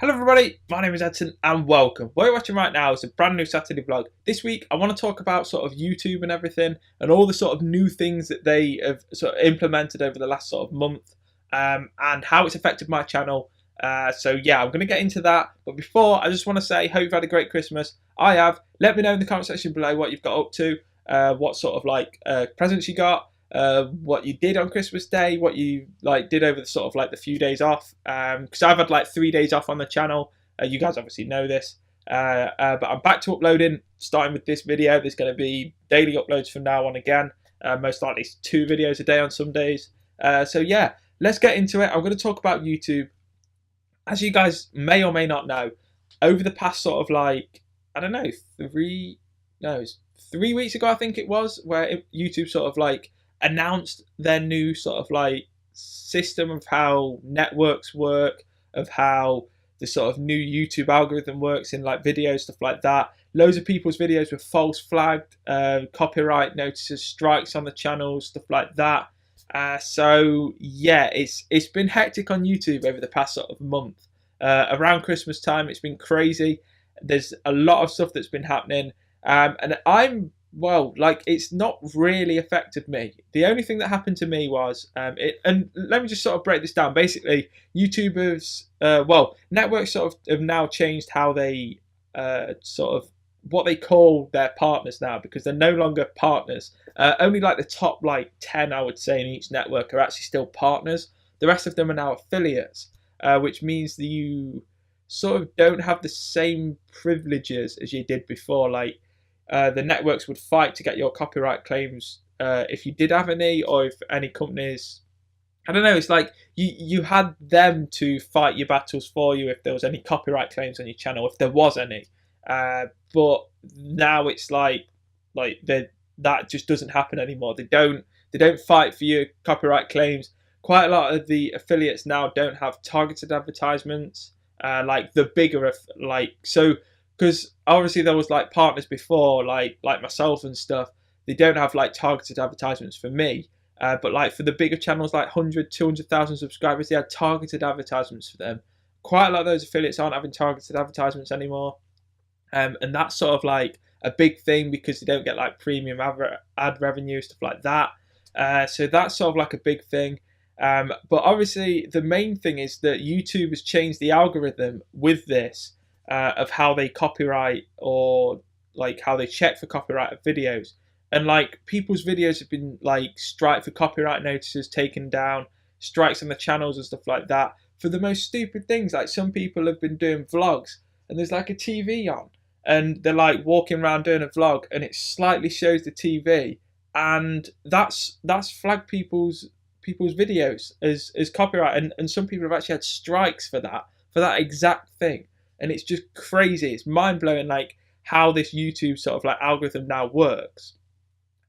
Hello everybody, my name is Edson and welcome. What you're watching right now is a brand new Saturday vlog. This week I want to talk about sort of YouTube and everything and all the sort of new things that they have sort of implemented over the last sort of month and how it's affected my channel. So yeah, I'm going to get into that. But before, I just want to say, hope you've had a great Christmas. I have. Let me know in the comment section below what you've got up to, what sort of like presents you got. What you did on Christmas Day, what you like did over the sort of like the few days off, because I've had like 3 days off on the channel. You guys obviously know this, but I'm back to uploading, starting with this video. There's going to be daily uploads from now on again, most likely 2 videos a day on some days. So yeah, let's get into it. I'm going to talk about YouTube. As you guys may or may not know, over the past sort of like, I don't know, 3 weeks ago I think it was, where YouTube sort of like announced their new sort of like system of how networks work, of how the sort of new YouTube algorithm works in like videos, stuff like that. Loads of people's videos were false flagged, copyright notices, strikes on the channels, stuff like that. So yeah, it's been hectic on YouTube over the past sort of month. Around Christmas time, it's been crazy. There's a lot of stuff that's been happening, and well, like, it's not really affected me. The only thing that happened to me was, and let me just sort of break this down. Basically, YouTubers, networks sort of have now changed how they sort of what they call their partners now, because they're no longer partners. Only like the top like 10, I would say, in each network are actually still partners. The rest of them are now affiliates, which means that you sort of don't have the same privileges as you did before. Like, the networks would fight to get your copyright claims if you did have any, or if any companies, I don't know, it's like you had them to fight your battles for you if there was any copyright claims on your channel, if there was any. But now it's like that just doesn't happen anymore. They don't fight for your copyright claims. Quite a lot of the affiliates now don't have targeted advertisements, like the bigger because obviously there was like partners before, like myself and stuff. They don't have like targeted advertisements for me, but like for the bigger channels, like 100, 200,000 subscribers, they had targeted advertisements for them. Quite a lot of those affiliates aren't having targeted advertisements anymore, and that's sort of like a big thing because they don't get like premium ad revenue, stuff like that. So that's sort of like a big thing. But obviously the main thing is that YouTube has changed the algorithm with this, of how they copyright, or like how they check for copyright of videos. And like people's videos have been like strike for copyright notices taken down, strikes on the channels and stuff like that for the most stupid things. Like, some people have been doing vlogs and there's like a TV on and they're like walking around doing a vlog and it slightly shows the TV, and that's flagged people's videos as copyright, and some people have actually had strikes for that exact thing. And it's just crazy. It's mind-blowing, like, how this YouTube sort of like algorithm now works.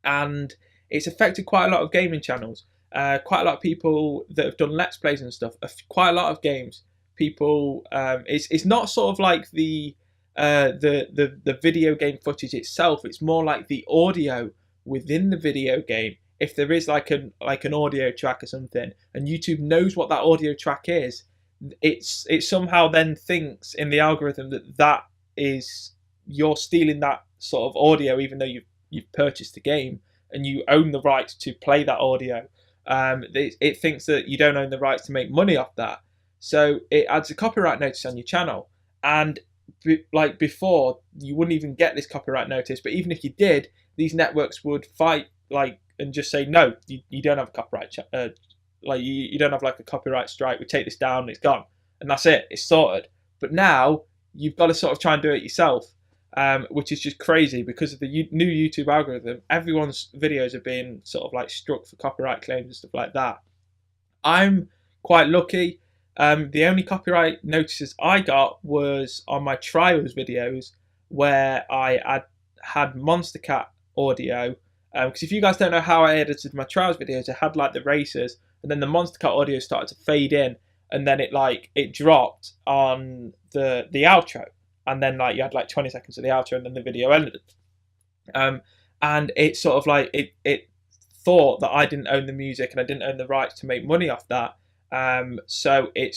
And it's affected quite a lot of gaming channels. Quite a lot of people that have done Let's Plays and stuff. Quite a lot of games. People, it's not sort of like the video game footage itself. It's more like the audio within the video game. If there is like an audio track or something, and YouTube knows what that audio track is, it somehow then thinks in the algorithm that is, you're stealing that sort of audio, even though you've purchased the game and you own the rights to play that audio. It thinks that you don't own the rights to make money off that, so it adds a copyright notice on your channel. And like before, you wouldn't even get this copyright notice, but even if you did, these networks would fight and just say, no, you don't have a copyright you don't have like a copyright strike, we take this down, it's gone, and that's it, it's sorted. But now you've got to sort of try and do it yourself, which is just crazy because of the new YouTube algorithm. Everyone's videos are being sort of like struck for copyright claims and stuff like that. I'm quite lucky. The only copyright notices I got was on my trials videos, where I had Monster Cat audio. Because if you guys don't know how I edited my trials videos, I had like the races, and then the Monster Cat audio started to fade in, and then it dropped on the outro, and then like you had like 20 seconds of the outro, and then the video ended. And it sort of like it thought that I didn't own the music and I didn't own the rights to make money off that, So it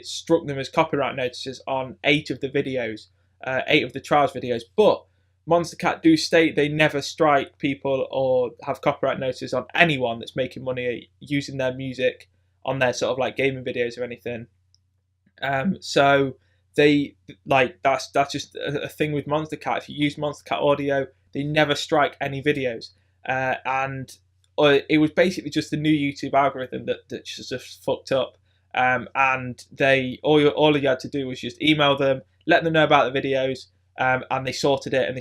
struck them as copyright notices on 8 of the videos, 8 of the trials videos. But Monstercat do state they never strike people or have copyright notices on anyone that's making money using their music on their sort of like gaming videos or anything. So they that's just a thing with Monstercat. If you use Monstercat audio, they never strike any videos, and it was basically just the new YouTube algorithm that just fucked up. And all you had to do was just email them, let them know about the videos, and they sorted it,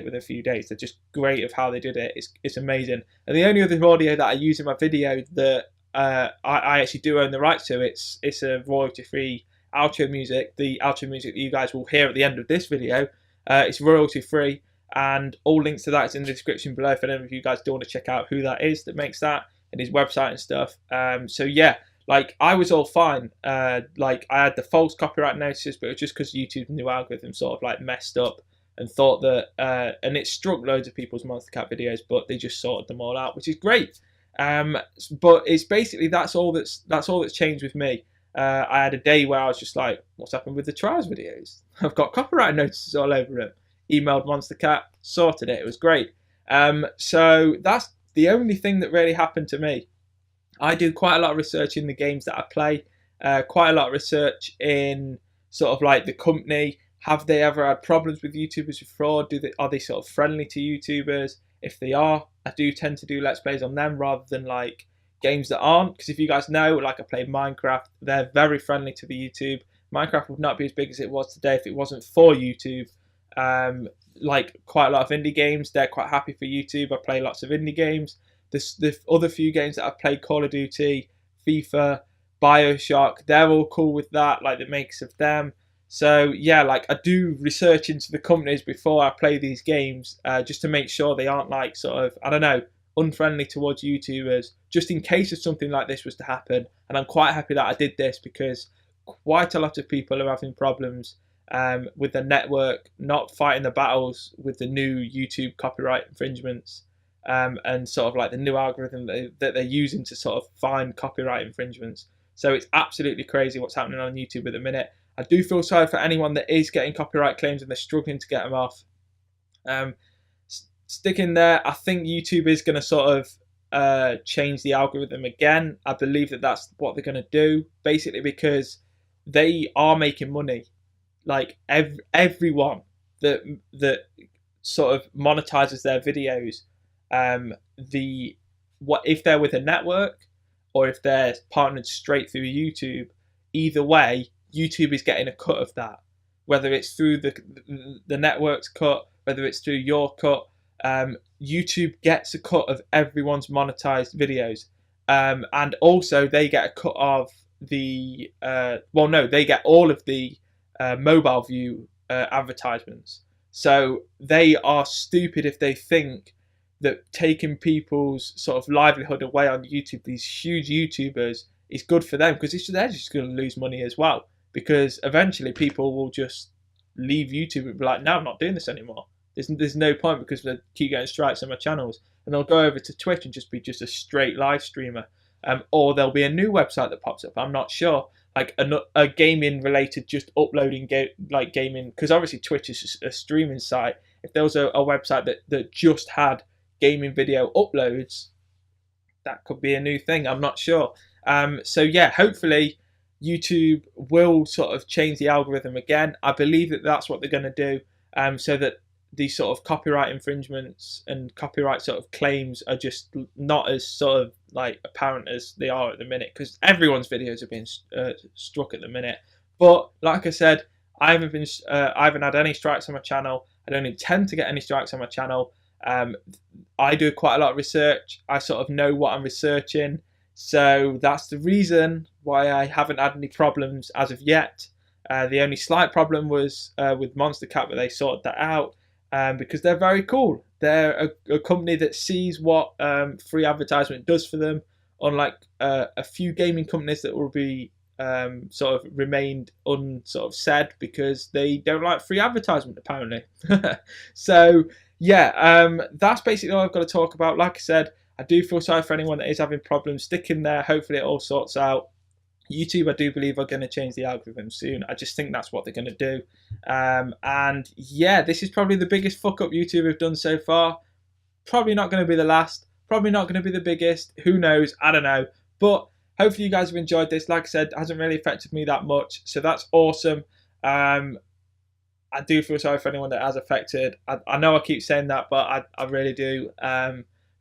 within a few days. They're just great of how they did it. It's amazing. And the only other audio that I use in my video that I actually do own the rights to, it's a royalty-free outro music. The outro music that you guys will hear at the end of this video, it's royalty-free, and all links to that is in the description below if any of you guys do want to check out who that is that makes that and his website and stuff. So yeah, like I was all fine. Like I had the false copyright notices, but it was just because YouTube's new algorithm sort of like messed up and thought that, and it struck loads of people's Monstercat videos, but they just sorted them all out, which is great. But it's basically that's all that's changed with me. I had a day where I was just like, what's happened with the trials videos? I've got copyright notices all over them. Emailed Monstercat, sorted it. It was great. So that's the only thing that really happened to me. I do quite a lot of research in the games that I play, quite a lot of research in sort of like the company. Have they ever had problems with YouTubers before? Are they sort of friendly to YouTubers? If they are, I do tend to do Let's Plays on them rather than like games that aren't. Because if you guys know, like I play Minecraft, they're very friendly to the YouTube. Minecraft would not be as big as it was today if it wasn't for YouTube. Like quite a lot of indie games, they're quite happy for YouTube. I play lots of indie games. The other few games that I've played, Call of Duty, FIFA, BioShock, they're all cool with that, like the makers of them. So yeah, like I do research into the companies before I play these games, just to make sure they aren't like sort of, I don't know, unfriendly towards YouTubers, just in case if something like this was to happen. And I'm quite happy that I did this because quite a lot of people are having problems with the network not fighting the battles with the new YouTube copyright infringements, and sort of like the new algorithm that they're using to sort of find copyright infringements. So it's absolutely crazy what's happening on YouTube at the minute. I do feel sorry for anyone that is getting copyright claims and they're struggling to get them off. Sticking there, I think YouTube is going to sort of change the algorithm again. I believe that that's what they're going to do, basically because they are making money. Like everyone that sort of monetizes their videos, what if they're with a network or if they're partnered straight through YouTube, either way, YouTube is getting a cut of that. Whether it's through the network's cut, whether it's through your cut, YouTube gets a cut of everyone's monetized videos, and also they get a cut of the they get all of the mobile view advertisements. So they are stupid if they think that taking people's sort of livelihood away on YouTube, these huge YouTubers, is good for them, because they're just going to lose money as well. Because eventually people will just leave YouTube and be like, no, I'm not doing this anymore. There's no point, because they keep getting strikes on my channels. And they'll go over to Twitch and just be just a straight live streamer. Or there'll be a new website that pops up. I'm not sure. Like a gaming related, just uploading like gaming, because obviously Twitch is a streaming site. If there was a website that just had gaming video uploads, that could be a new thing. I'm not sure. So yeah, hopefully YouTube will sort of change the algorithm again. I believe that that's what they're going to do, so that these sort of copyright infringements and copyright sort of claims are just not as sort of like apparent as they are at the minute, because everyone's videos are being struck at the minute. But like I said, I haven't had any strikes on my channel. I don't intend to get any strikes on my channel. I do quite a lot of research. I sort of know what I'm researching, so that's the reason why I haven't had any problems as of yet. The only slight problem was with Monstercat, but they sorted that out. Because they're very cool. They're a company that sees what free advertisement does for them, unlike a few gaming companies that will be sort of remained said because they don't like free advertisement, apparently. So yeah, that's basically all I've got to talk about. Like I said, I do feel sorry for anyone that is having problems. Stick in there. Hopefully it all sorts out. YouTube, I do believe, are going to change the algorithm soon. I just think that's what they're going to do. And yeah, this is probably the biggest fuck up YouTube have done so far. Probably not going to be the last. Probably not going to be the biggest. Who knows? I don't know. But hopefully you guys have enjoyed this. Like I said, it hasn't really affected me that much. So that's awesome. I do feel sorry for anyone that has affected. I know I keep saying that, but I really do.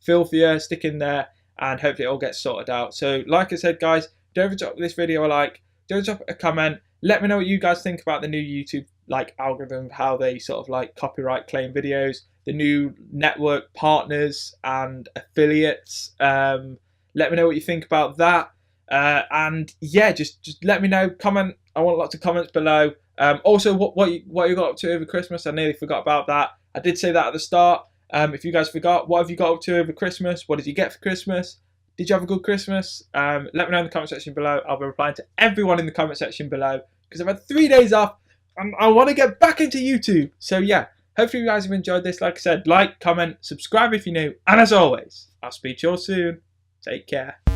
Feel for you, stick in there, and hopefully it all gets sorted out. So like I said, guys, don't forget to drop this video a like, don't drop a comment. Let me know what you guys think about the new YouTube like algorithm, how they sort of like copyright claim videos, the new network partners and affiliates. Let me know what you think about that. And yeah, just let me know. Comment. I want lots of comments below. Also, what you got up to over Christmas? I nearly forgot about that. I did say that at the start. If you guys forgot, what have you got up to over Christmas? What did you get for Christmas? Did you have a good Christmas? Let me know in the comment section below. I'll be replying to everyone in the comment section below because I've had 3 days off and I want to get back into YouTube. So yeah, hopefully you guys have enjoyed this. Like I said, like, comment, subscribe if you're new. And as always, I'll speak to you all soon. Take care.